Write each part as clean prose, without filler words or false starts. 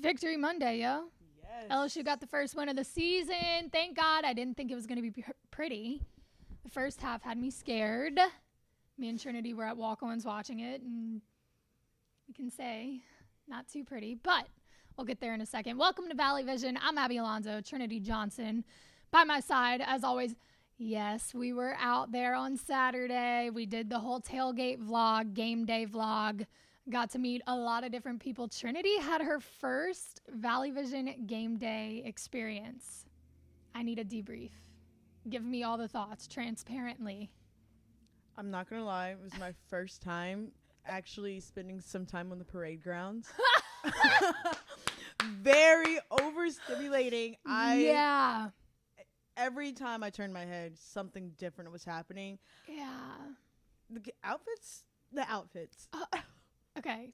Victory Monday, yo. Yes. LSU got the first win of the season. Thank God. I didn't think it was going to be pretty. The first half had me scared. Me and Trinity were at walk-ons watching it, and we can say not too pretty, but we'll get there in a second. Welcome to Valley Vision. I'm Abby Alonzo, Trinity Johnson. By my side, as always, yes, we were out there on Saturday. We did the whole tailgate vlog, game day vlog. Got to meet a lot of different people. Trinity had her first Valley Vision game day experience. I need a debrief. Give me all the thoughts transparently. I'm not going to lie. It was my first time actually spending some time on the parade grounds. Very overstimulating. Yeah. Every time I turned my head, something different was happening. Yeah. The outfits. Okay.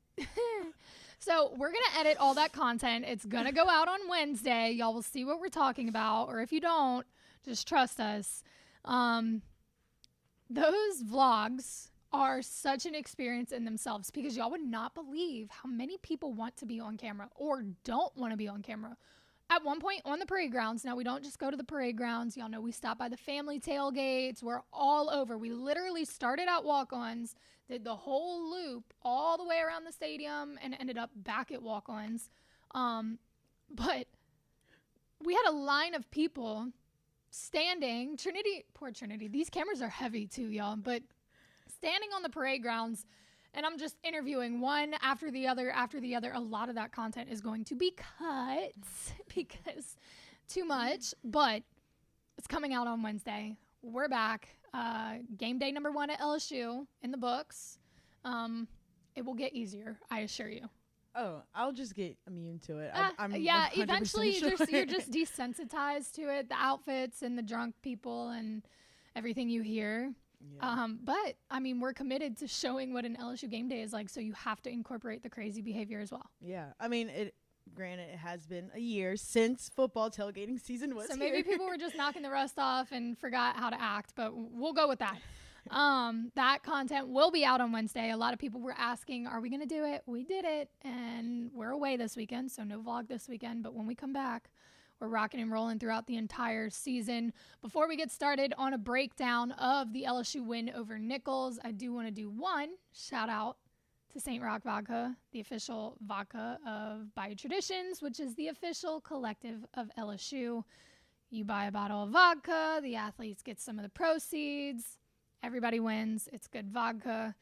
So we're going to edit all that content. It's going to go out on Wednesday. Y'all will see what we're talking about. Or if you don't, just trust us. Those vlogs are such an experience in themselves because y'all would not believe how many people want to be on camera or don't want to be on camera. At one point on the parade grounds, now we don't just go to the parade grounds. Y'all know we stop by the family tailgates. We're all over. We literally started at walk-ons, did the whole loop all the way around the stadium, and ended up back at walk-ons. But we had a line of people standing. Poor Trinity. These cameras are heavy too, y'all. But standing on the parade grounds, and I'm just interviewing one after the other. A lot of that content is going to be cut because too much, but it's coming out on Wednesday. We're back. Game day number 1 at LSU in the books. It will get easier, I assure you. Oh, I'll just get immune to it. Yeah, 100% eventually sure. you're just desensitized to it, the outfits and the drunk people and everything you hear. Yeah. But, I mean, we're committed to showing what an LSU game day is like, so you have to incorporate the crazy behavior as well. Yeah. I mean, granted, it has been a year since football tailgating season was So maybe people were just knocking the rust off and forgot how to act, but we'll go with that. That content will be out on Wednesday. A lot of people were asking, are we going to do it? We did it, and we're away this weekend, so no vlog this weekend. But when we come back, we're rocking and rolling throughout the entire season. Before we get started on a breakdown of the LSU win over Nicholls, I do want to do one shout out to St. Rock Vodka, the official vodka of Bayou Traditions, which is the official collective of LSU. You buy a bottle of vodka, the athletes get some of the proceeds. Everybody wins. It's good vodka.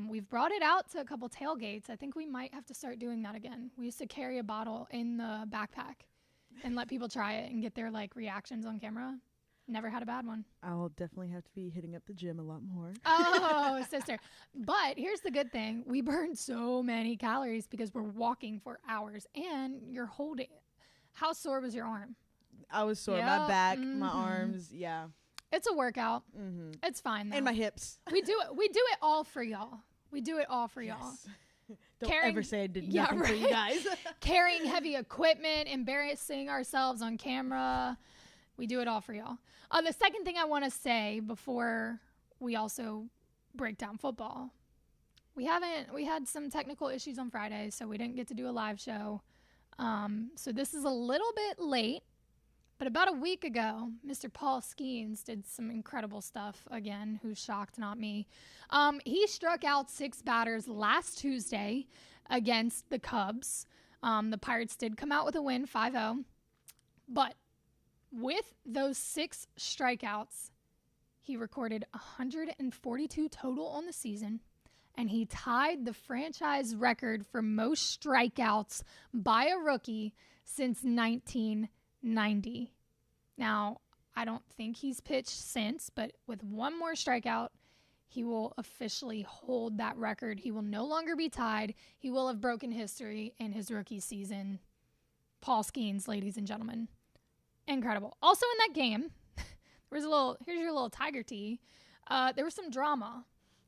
We've brought it out to a couple tailgates. I think we might have to start doing that again. We used to carry a bottle in the backpack and let people try it and get their reactions on camera. Never had a bad one. I'll definitely have to be hitting up the gym a lot more. Oh, sister. But here's the good thing. We burn so many calories because we're walking for hours and you're holding. How sore was your arm? I was sore. Yep. My back, my arms. Yeah. It's a workout. Mm-hmm. It's fine, though. And my hips. We do it all for y'all. We do it all for y'all. Don't ever say I did nothing for you guys. Carrying heavy equipment, embarrassing ourselves on camera. We do it all for y'all. The second thing I want to say before we also break down football, we had some technical issues on Friday, so we didn't get to do a live show. So this is a little bit late, but about a week ago, Mr. Paul Skeens did some incredible stuff again, who shocked, not me. He struck out 6 batters last Tuesday against the Cubs. The Pirates did come out with a win, 5-0, but with those 6 strikeouts, he recorded 142 total on the season, and he tied the franchise record for most strikeouts by a rookie since 1990. Now, I don't think he's pitched since, but with one more strikeout, he will officially hold that record. He will no longer be tied. He will have broken history in his rookie season. Paul Skeens, ladies and gentlemen. Incredible. Also in that game, here's your little Tiger tea. There was some drama,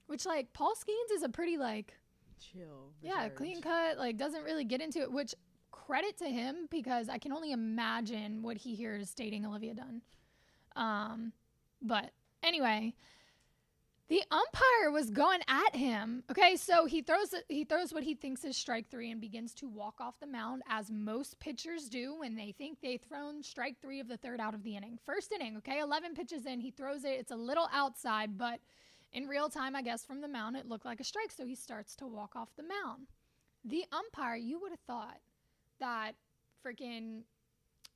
which Paul Skeens is a pretty chill. Yeah, reserved. clean cut, doesn't really get into it, which credit to him because I can only imagine what he hears dating Olivia Dunn. But anyway, The umpire was going at him. Okay, so he throws what he thinks is strike 3 and begins to walk off the mound, as most pitchers do when they think they've thrown strike 3 of the third out of the inning. First inning, okay, 11 pitches in, he throws it. It's a little outside, but in real time, I guess, from the mound, it looked like a strike, so he starts to walk off the mound. The umpire, you would have thought that freaking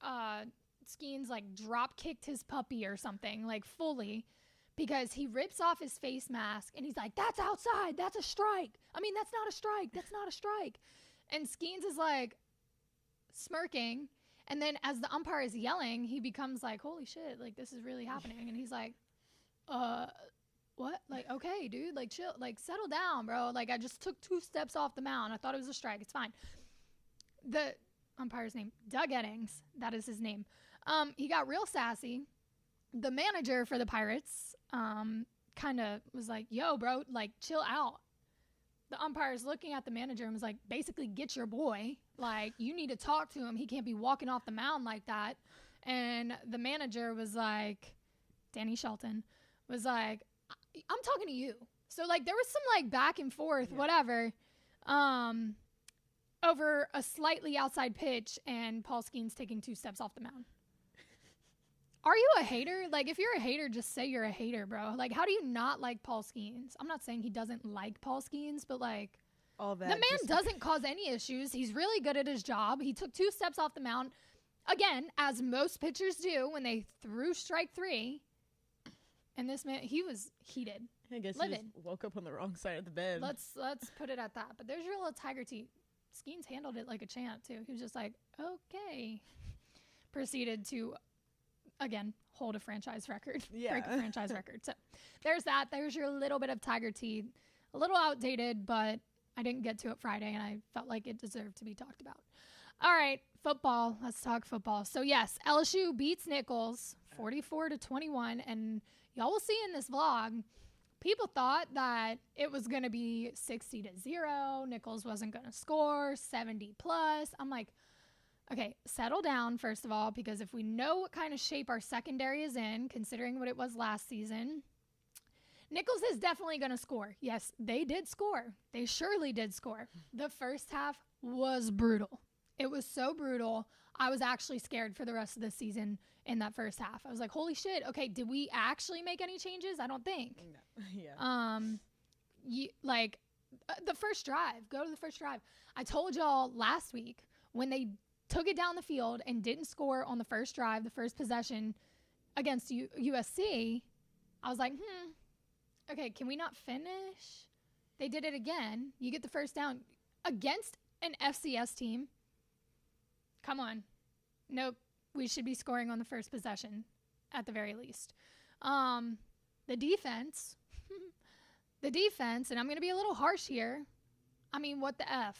Skeens, like, drop-kicked his puppy or something, like, fully, because he rips off his face mask, and he's like, that's outside. That's a strike. I mean, that's not a strike. That's not a strike. And Skeens is, like, smirking. And then as the umpire is yelling, he becomes like, holy shit, like, this is really happening. And he's like, what? Like, okay, dude, like, chill. Like, settle down, bro. Like, I just took 2 steps off the mound. I thought it was a strike. It's fine. The umpire's name, Doug Eddings. That is his name. He got real sassy. The manager for the Pirates kind of was like, yo, bro, like, chill out. The umpire's looking at the manager and was like, basically, get your boy. Like, you need to talk to him. He can't be walking off the mound like that. And the manager was like, Danny Shelton was like, I'm talking to you. So, like, there was some, like, back and forth, whatever, over a slightly outside pitch and Paul Skeens taking 2 steps off the mound. Are you a hater? Like, if you're a hater, just say you're a hater, bro. Like, how do you not like Paul Skeens? I'm not saying he doesn't like Paul Skeens, but, like, all that the man doesn't cause any issues. He's really good at his job. He took 2 steps off the mound, again, as most pitchers do when they threw strike 3. And this man, he was heated. I guess he just woke up on the wrong side of the bed. Let's put it at that. But there's your little tiger teeth. Skeens handled it like a champ, too. He was just like, okay. Proceeded to, again, hold a franchise record. Break a franchise record. So there's that. There's your little bit of tiger teeth. A little outdated, but I didn't get to it Friday, and I felt like it deserved to be talked about. All right, football. Let's talk football. So, yes, LSU beats Nicholls 44-21, and y'all will see in this vlog, people thought that it was going to be 60-0. Nicholls wasn't going to score 70+. I'm like, okay, settle down, first of all, because if we know what kind of shape our secondary is in, considering what it was last season, Nicholls is definitely going to score. Yes, they did score. They surely did score. The first half was brutal. It was so brutal. I was actually scared for the rest of the season in that first half. I was like, holy shit. Okay, did we actually make any changes? I don't think. No. Yeah. The first drive. Go to the first drive. I told y'all last week when they took it down the field and didn't score on the first drive, the first possession against USC, I was like, okay, can we not finish? They did it again. You get the first down against an FCS team. Come on. Nope. We should be scoring on the first possession at the very least. The defense, and I'm going to be a little harsh here. I mean, what the F?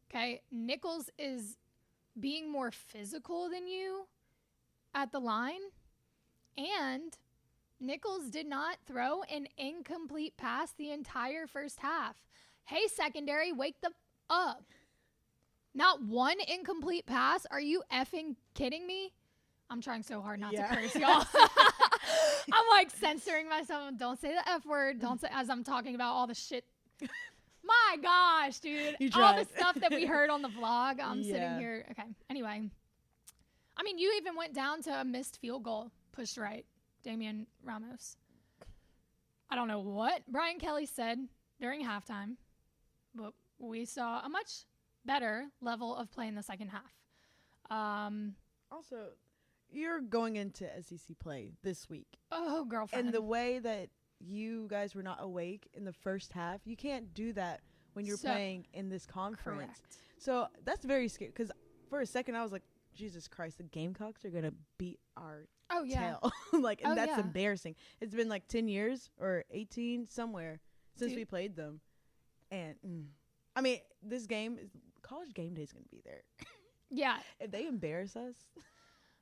Okay. Nicholls is being more physical than you at the line, and Nicholls did not throw an incomplete pass the entire first half. Hey, secondary, wake the up. Not one incomplete pass? Are you effing kidding me? I'm trying so hard not to curse, y'all. I'm like censoring myself. Don't say the F word. Don't say, as I'm talking about all the shit. My gosh, dude. All the stuff that we heard on the vlog. I'm sitting here. Okay. Anyway. I mean, you even went down to a missed field goal. Pushed right. Damian Ramos. I don't know what Brian Kelly said during halftime, but we saw a much better level of play in the second half. Also, you're going into SEC play this week. Oh, girlfriend. And the way that you guys were not awake in the first half, you can't do that when you're playing in this conference. Correct. So that's very scary, because for a second I was like, Jesus Christ, the Gamecocks are going to beat our tail. That's embarrassing. It's been like 10 years or 18 somewhere since we played them. And I mean, this game is college game day is going to be there. Yeah. If they embarrass us.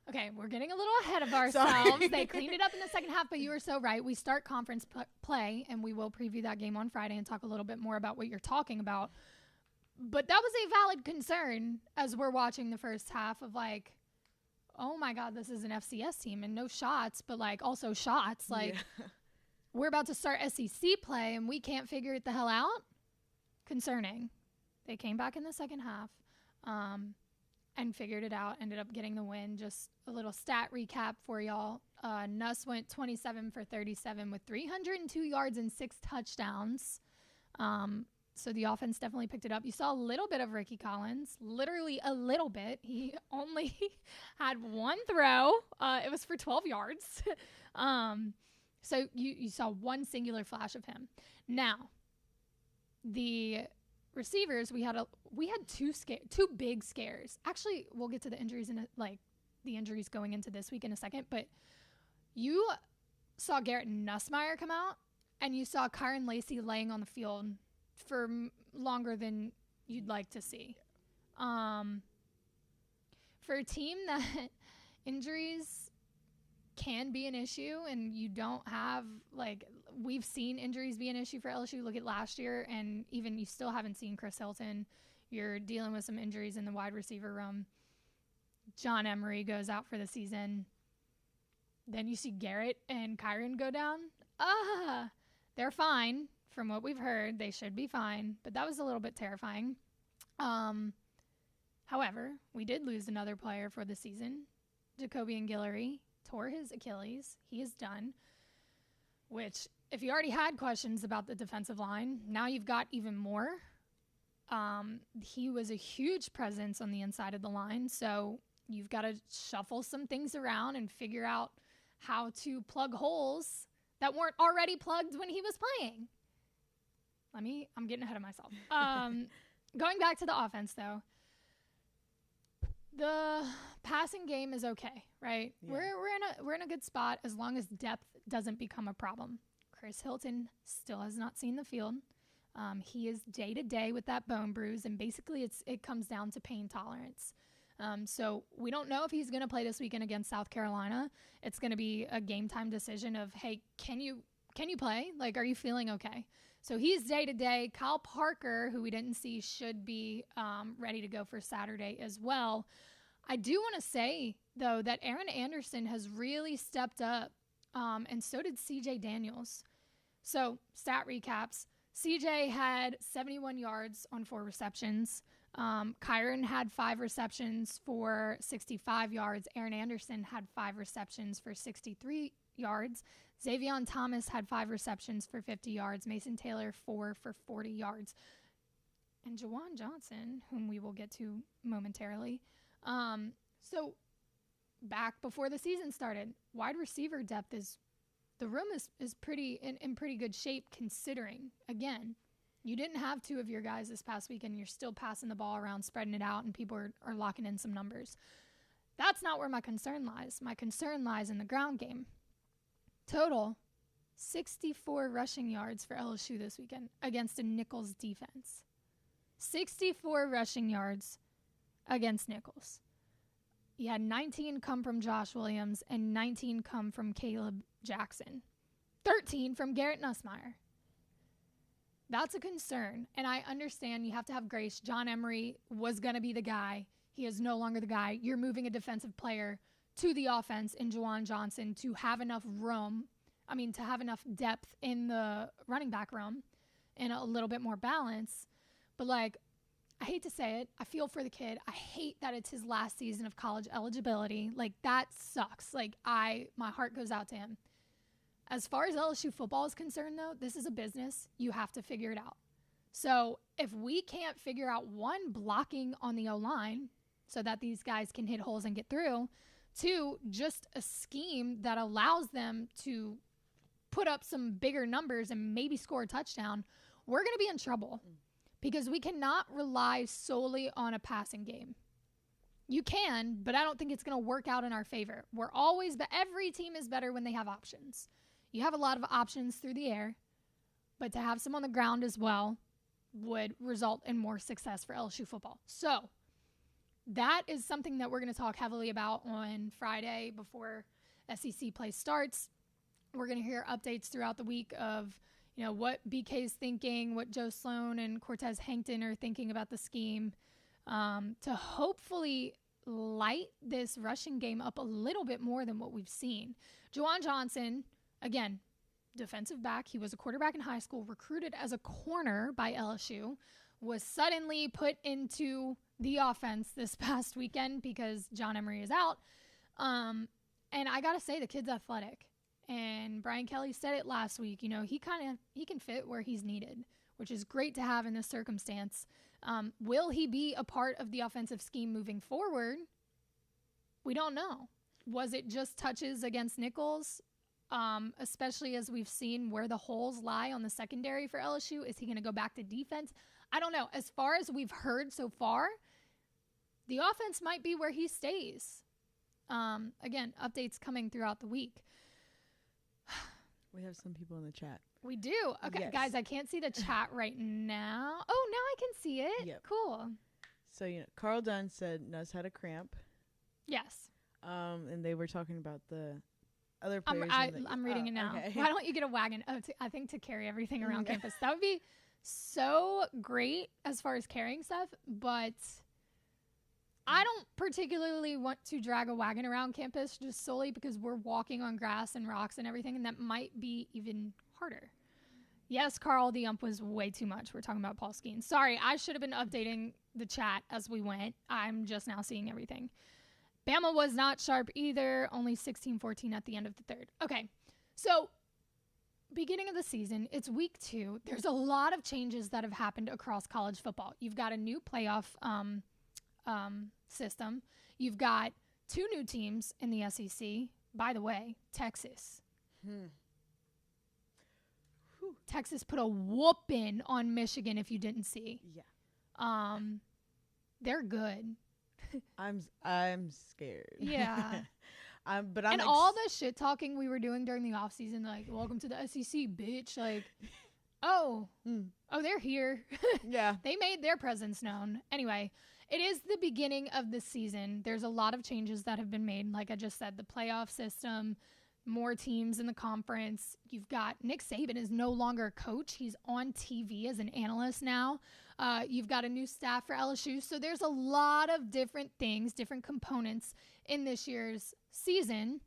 Okay, we're getting a little ahead of ourselves. They cleaned it up in the second half, but you were so right. We start conference play, and we will preview that game on Friday and talk a little bit more about what you're talking about. But that was a valid concern as we're watching the first half of, like, oh, my God, this is an FCS team and no shots, but, like, also shots. Like, we're about to start SEC play and we can't figure it the hell out. Concerning. They came back in the second half and figured it out, ended up getting the win. Just a little stat recap for y'all. Nuss went 27 for 37 with 302 yards and 6 touchdowns. So the offense definitely picked it up. You saw a little bit of Ricky Collins, literally a little bit. He only had one throw. It was for 12 yards. So you saw one singular flash of him. Now, the receivers, we had two big scares. Actually, we'll get to the injuries the injuries going into this week in a second, but you saw Garrett Nussmeier come out and you saw Kyron Lacey laying on the field for longer than you'd like to see. For a team that injuries can be an issue and you don't have, we've seen injuries be an issue for LSU. Look at last year, and even you still haven't seen Chris Hilton. You're dealing with some injuries in the wide receiver room. John Emery goes out for the season. Then you see Garrett and Kyron go down. They're fine. From what we've heard, they should be fine, but that was a little bit terrifying. However, we did lose another player for the season. Jacobian Guillory tore his Achilles. He is done, which if you already had questions about the defensive line, now you've got even more. He was a huge presence on the inside of the line, so you've got to shuffle some things around and figure out how to plug holes that weren't already plugged when he was playing. I'm getting ahead of myself. Going back to the offense, though, the passing game is okay, right? Yeah. We're in a good spot as long as depth doesn't become a problem. Chris Hilton still has not seen the field. He is day to day with that bone bruise, and basically it comes down to pain tolerance. So we don't know if he's going to play this weekend against South Carolina. It's going to be a game time decision of, hey, can you play? Are you feeling okay? So he's day to day. Kyle Parker, who we didn't see, should be ready to go for Saturday as well. I do want to say, though, that Aaron Anderson has really stepped up, and so did CJ Daniels. So stat recaps. CJ had 71 yards on 4 receptions. Kyron had 5 receptions for 65 yards. Aaron Anderson had 5 receptions for 63 yards. Xavion Thomas had 5 receptions for 50 yards. Mason Taylor, 4 for 40 yards. And Juwan Johnson, whom we will get to momentarily. So back before the season started, wide receiver depth the room is pretty in pretty good shape, considering, again, you didn't have 2 of your guys this past weekend. You're still passing the ball around, spreading it out, and people are locking in some numbers. That's not where my concern lies. My concern lies in the ground game. Total, 64 rushing yards for LSU this weekend against a Nicholls defense. 64 rushing yards against Nicholls. You had 19 come from Josh Williams and 19 come from Caleb Jackson. 13 from Garrett Nussmeier. That's a concern, and I understand you have to have grace. John Emery was going to be the guy. He is no longer the guy. You're moving a defensive player to the offense in Juwan Johnson to have enough to have enough depth in the running back room and a little bit more balance. But, I hate to say it. I feel for the kid. I hate that it's his last season of college eligibility. That sucks. My heart goes out to him. As far as LSU football is concerned, though, this is a business. You have to figure it out. So if we can't figure out, 1, blocking on the O-line so that these guys can hit holes and get through, 2, just a scheme that allows them to put up some bigger numbers and maybe score a touchdown, we're going to be in trouble because we cannot rely solely on a passing game. You can, but I don't think it's going to work out in our favor. Every team is better when they have options. You have a lot of options through the air, but to have some on the ground as well would result in more success for LSU football. So that is something that we're going to talk heavily about on Friday before SEC play starts. We're going to hear updates throughout the week of, what BK's thinking, what Joe Sloan and Cortez Hankton are thinking about the scheme, to hopefully light this rushing game up a little bit more than what we've seen. Juwan Johnson, again, defensive back. He was a quarterback in high school, recruited as a corner by LSU, was suddenly put into the offense this past weekend because John Emery is out. And I got to say, the kid's athletic. And Brian Kelly said it last week. You know, he can fit where he's needed, which is great to have in this circumstance. Will he be a part of the offensive scheme moving forward? We don't know. Was it just touches against Nicholls? Especially as we've seen where the holes lie on the secondary for LSU. Is he going to go back to defense? I don't know. As far as we've heard so far, the offense might be where he stays. Again, updates coming throughout the week. We have some people in the chat. We do. Okay, yes. Guys, I can't see the chat right now. Oh, now I can see it. Yep. Cool. So, Carl Dunn said Nuss had a cramp. Yes. And they were talking about the other players. I'm reading it now. Okay. Why don't you get a wagon? I think to carry everything around campus. That would be so great as far as carrying stuff, but I don't particularly want to drag a wagon around campus just solely because we're walking on grass and rocks and everything, and that might be even harder. Yes, Carl, the ump was way too much. We're talking about Paul Skeen. Sorry, I should have been updating the chat as we went. I'm just now seeing everything. Bama was not sharp either, only 16-14 at the end of the third. Okay, so beginning of the season, it's week 2. There's a lot of changes that have happened across college football. You've got a new playoff system. You've got 2 new teams in the SEC. By the way, Texas. Texas put a whooping on Michigan if you didn't see. Yeah. They're good. I'm scared. Yeah. But all the shit talking we were doing during the off season, like, welcome to the SEC, bitch. Like, they're here. Yeah. They made their presence known. Anyway, it is the beginning of the season. There's a lot of changes that have been made. Like I just said, the playoff system, more teams in the conference. You've got Nick Saban is no longer a coach. He's on TV as an analyst now. You've got a new staff for LSU. So there's a lot of different things, different components in this year's season.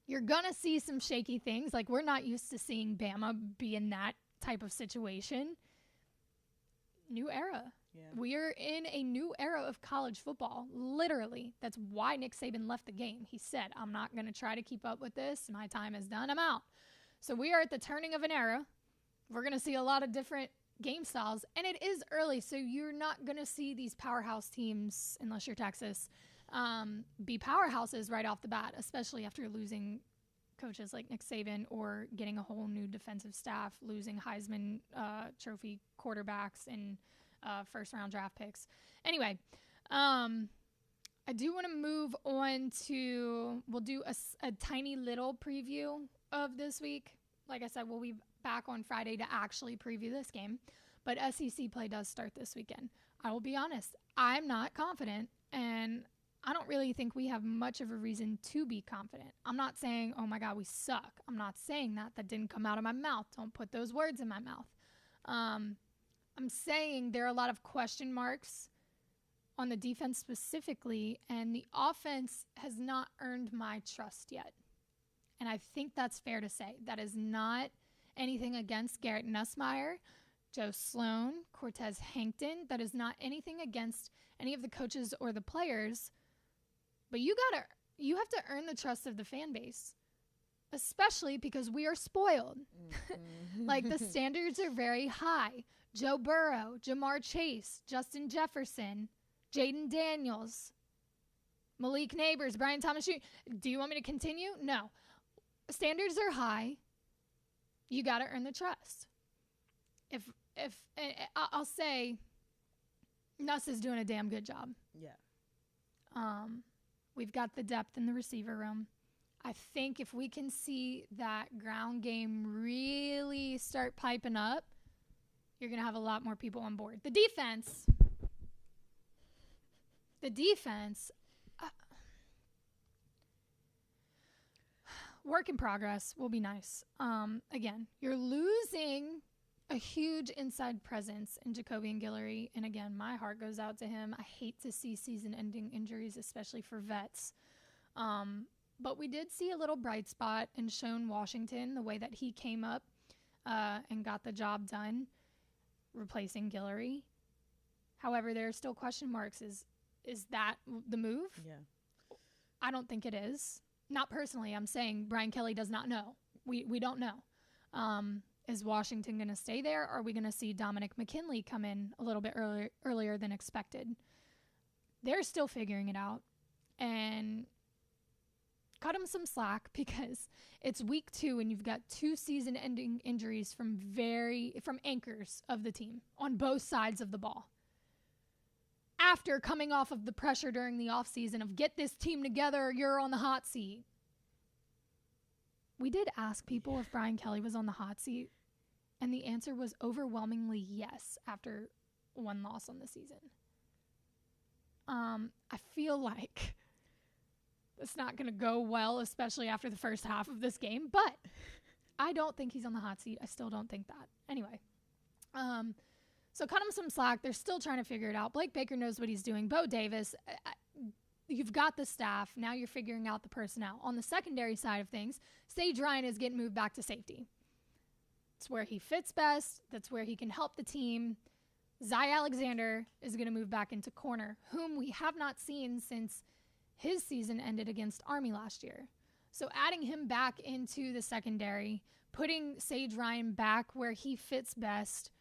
You're going to see some shaky things. Like, we're not used to seeing Bama be in that type of situation. New era. Yeah. We are in a new era of college football. Literally. That's why Nick Saban left the game. He said, I'm not going to try to keep up with this. My time is done. I'm out. So we are at the turning of an era. We're going to see a lot of different game styles. And it is early, so you're not going to see these powerhouse teams, unless you're Texas, be powerhouses right off the bat, especially after losing coaches like Nick Saban or getting a whole new defensive staff, losing Heisman Trophy quarterbacks and first-round draft picks. Anyway, I do want to move on to, we'll do a tiny little preview of this week. Like I said, we'll be back on Friday to actually preview this game. But SEC play does start this weekend. I will be honest, I'm not confident, and I don't really think we have much of a reason to be confident. I'm not saying, oh my God, we suck. I'm not saying that. That didn't come out of my mouth. Don't put those words in my mouth. I'm saying there are a lot of question marks on the defense specifically, and the offense has not earned my trust yet. And I think that's fair to say. That is not anything against Garrett Nussmeier, Joe Sloan, Cortez Hankton. That is not anything against any of the coaches or the players. But you have to earn the trust of the fan base, especially because we are spoiled. Mm-hmm. Like, the standards are very high. Joe Burrow, Jamar Chase, Justin Jefferson, Jayden Daniels, Malik Neighbors, Brian Thomas Jr. Do you want me to continue? No. Standards are high. You got to earn the trust. If I'll say Nuss is doing a damn good job. Yeah. We've got the depth in the receiver room. I think if we can see that ground game really start piping up, you're going to have a lot more people on board. The defense, work in progress will be nice. Again, you're losing a huge inside presence in Jacoby and Guillory. And again, my heart goes out to him. I hate to see season-ending injuries, especially for vets. But we did see a little bright spot in Shone Washington, the way that he came up and got the job done, replacing Guillory. However, there are still question marks. Is that the move? Yeah. I don't think it is. Not personally. I'm saying Brian Kelly does not know. We don't know. Is Washington going to stay there? Or are we going to see Dominic McKinley come in a little bit earlier than expected? They're still figuring it out. And cut him some slack because it's week 2 and you've got 2 season-ending injuries from anchors of the team on both sides of the ball. After coming off of the pressure during the offseason of get this team together, you're on the hot seat. We did ask people if Brian Kelly was on the hot seat, and the answer was overwhelmingly yes after 1 loss on the season. I feel like it's not going to go well, especially after the first half of this game, but I don't think he's on the hot seat. I still don't think that. Anyway, so cut him some slack. They're still trying to figure it out. Blake Baker knows what he's doing. Bo Davis, you've got the staff. Now you're figuring out the personnel. On the secondary side of things, Sage Ryan is getting moved back to safety. It's where he fits best. That's where he can help the team. Zy Alexander is going to move back into corner, whom we have not seen since his season ended against Army last year. So adding him back into the secondary, putting Sage Ryan back where he fits best,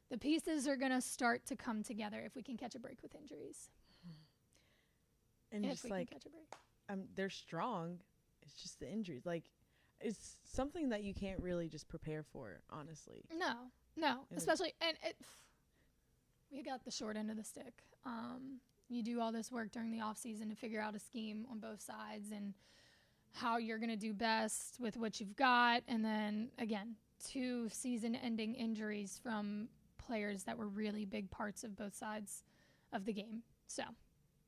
the pieces are going to start to come together if we can catch a break with injuries. And just like, they're strong. It's just the injuries. Like, it's something that you can't really just prepare for, honestly. No. Especially, and we got the short end of the stick. You do all this work during the off season to figure out a scheme on both sides and how you're going to do best with what you've got. And then again, 2 season-ending injuries from players that were really big parts of both sides of the game. So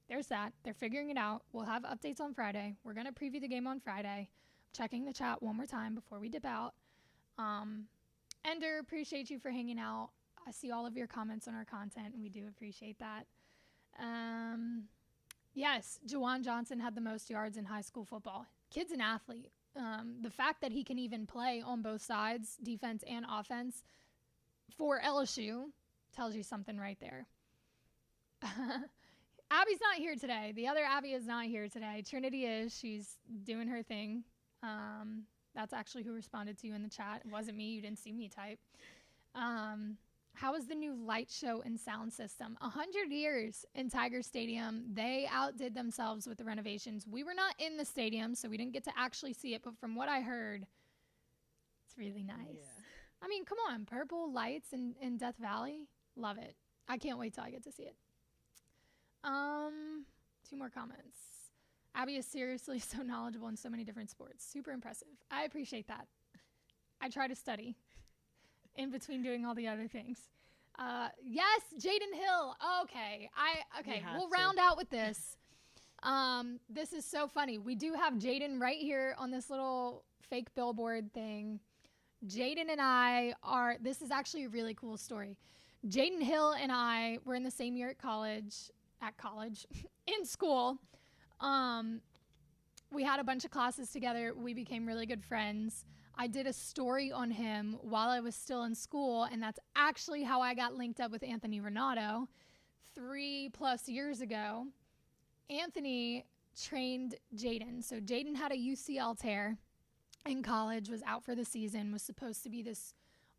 there's that. They're figuring it out. We'll have updates on Friday. We're going to preview the game on Friday. Checking the chat one more time before we dip out. Ender, appreciate you for hanging out. I see all of your comments on our content, and we do appreciate that. Yes, Juwan Johnson had the most yards in high school football. Kid's an athlete. The fact that he can even play on both sides, defense and offense, for LSU tells you something right there. Abby's not here today. The other Abby is not here today. Trinity is. She's doing her thing. That's actually who responded to you in the chat. It wasn't me. You didn't see me type. How is the new light show and sound system? 100 years in Tiger Stadium. They outdid themselves with the renovations. We were not in the stadium, so we didn't get to actually see it. But from what I heard, it's really nice. Yeah. I mean, come on. Purple lights in Death Valley. Love it. I can't wait till I get to see it. 2 more comments. Abby is seriously so knowledgeable in so many different sports. Super impressive. I appreciate that. I try to study in between doing all the other things. Yes, Jayden Hill. Okay. We'll round out with this. This is so funny. We do have Jayden right here on this little fake billboard thing. Jayden and I this is actually a really cool story. Jayden Hill and I were in the same year at college, in school. We had a bunch of classes together. We became really good friends. I did a story on him while I was still in school, and that's actually how I got linked up with Anthony Renato 3+ years ago. Anthony trained Jayden. So Jayden had a UCL tear in college, was out for the season, was supposed to be this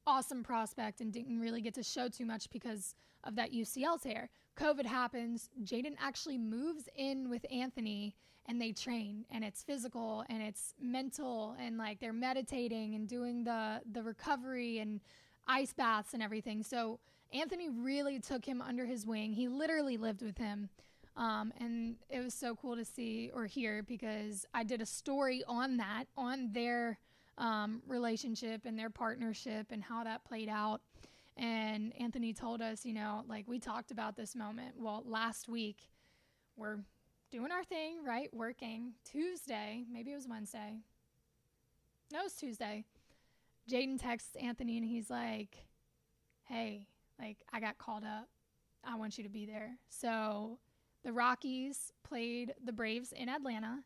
awesome prospect and didn't really get to show too much because of that UCL tear. COVID happens. Jayden actually moves in with Anthony and they train, and it's physical and it's mental, and like they're meditating and doing the recovery and ice baths and everything. So Anthony really took him under his wing. He literally lived with him. And it was so cool to see or hear, because I did a story on that, on their relationship and their partnership and how that played out. And Anthony told us, we talked about this moment. Well, last week, we're doing our thing, right? Working. Tuesday, maybe it was Wednesday. No, it was Tuesday. Jayden texts Anthony and he's like, hey, I got called up. I want you to be there. So the Rockies played the Braves in Atlanta.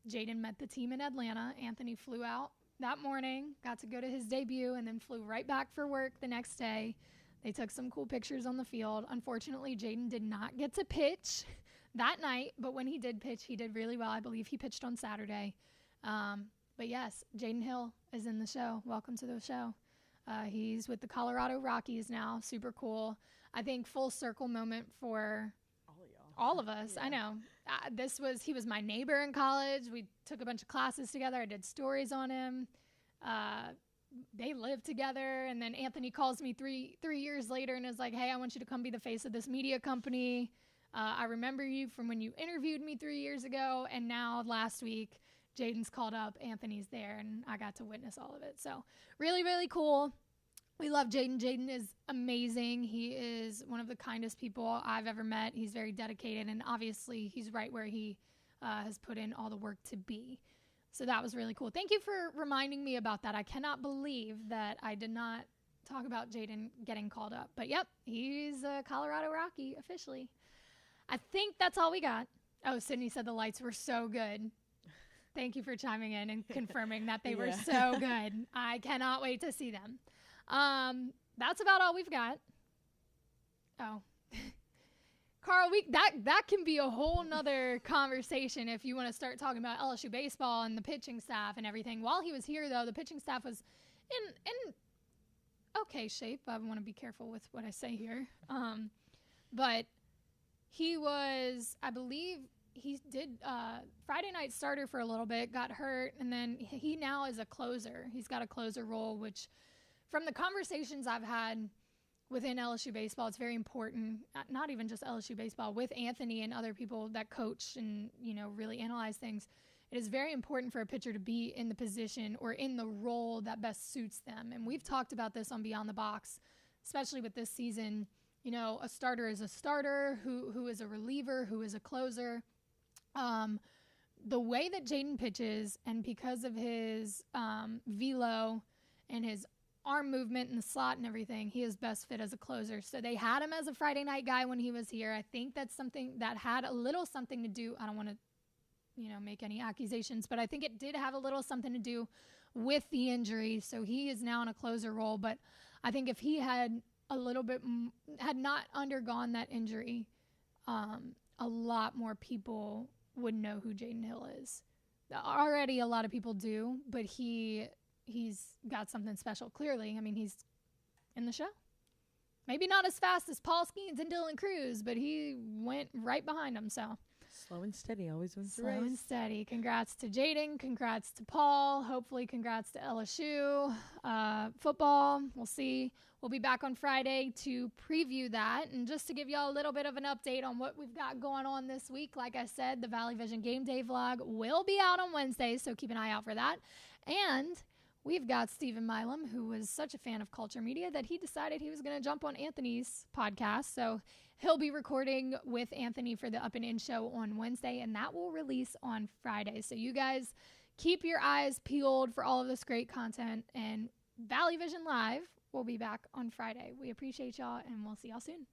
Jayden met the team in Atlanta. Anthony flew out that morning, got to go to his debut, and then flew right back for work the next day. They took some cool pictures on the field. Unfortunately, Jayden did not get to pitch that night, but when he did pitch, he did really well. I believe he pitched on Saturday. But yes, Jayden Hill is in the show. Welcome to the show. He's with the Colorado Rockies now. Super cool. I think full circle moment for all of us. Yeah. I know. He was my neighbor in college. We took a bunch of classes together. I did stories on him. They lived together. And then Anthony calls me three years later and is like, hey, I want you to come be the face of this media company. I remember you from when you interviewed me 3 years ago. And now last week, Jayden's called up. Anthony's there. And I got to witness all of it. So really, really cool. We love Jayden. Jayden is amazing. He is one of the kindest people I've ever met. He's very dedicated, and obviously he's right where he has put in all the work to be. So that was really cool. Thank you for reminding me about that. I cannot believe that I did not talk about Jayden getting called up. But, yep, he's a Colorado Rocky officially. I think that's all we got. Oh, Sydney said the lights were so good. Thank you for chiming in and confirming that they were so good. I cannot wait to see them. That's about all we've got. Oh, Carl, that can be a whole nother conversation if you want to start talking about LSU baseball and the pitching staff and everything. While he was here, though, the pitching staff was in okay shape. I want to be careful with what I say here. But he was, I believe, he did Friday night starter for a little bit, got hurt, and then he now is a closer. He's got a closer role, which from the conversations I've had within LSU baseball, it's very important, not even just LSU baseball, with Anthony and other people that coach and, really analyze things. It is very important for a pitcher to be in the position or in the role that best suits them. And we've talked about this on Beyond the Box, especially with this season. A starter is a starter, who is a reliever, who is a closer. The way that Jayden pitches, and because of his velo and his arm movement in the slot and everything, he is best fit as a closer. So they had him as a Friday night guy when he was here. I think that's something that had a little something to do. I don't want to, make any accusations, but I think it did have a little something to do with the injury. So he is now in a closer role. But I think if he had had not undergone that injury, a lot more people would know who Jayden Hill is. Already a lot of people do, but he's got something special, clearly. I mean, he's in the show. Maybe not as fast as Paul Skeens and Dylan Cruz, but he went right behind him, so. Slow and steady always wins the race. Slow and steady. Congrats to Jayden. Congrats to Paul. Hopefully congrats to LSU football. We'll see. We'll be back on Friday to preview that. And just to give y'all a little bit of an update on what we've got going on this week, like I said, the Valley Vision Game Day vlog will be out on Wednesday, so keep an eye out for that. And we've got Stephen Milam, who was such a fan of Culture Media that he decided he was going to jump on Anthony's podcast. So he'll be recording with Anthony for the Up and In show on Wednesday, and that will release on Friday. So you guys keep your eyes peeled for all of this great content, and Valley Vision Live will be back on Friday. We appreciate y'all, and we'll see y'all soon.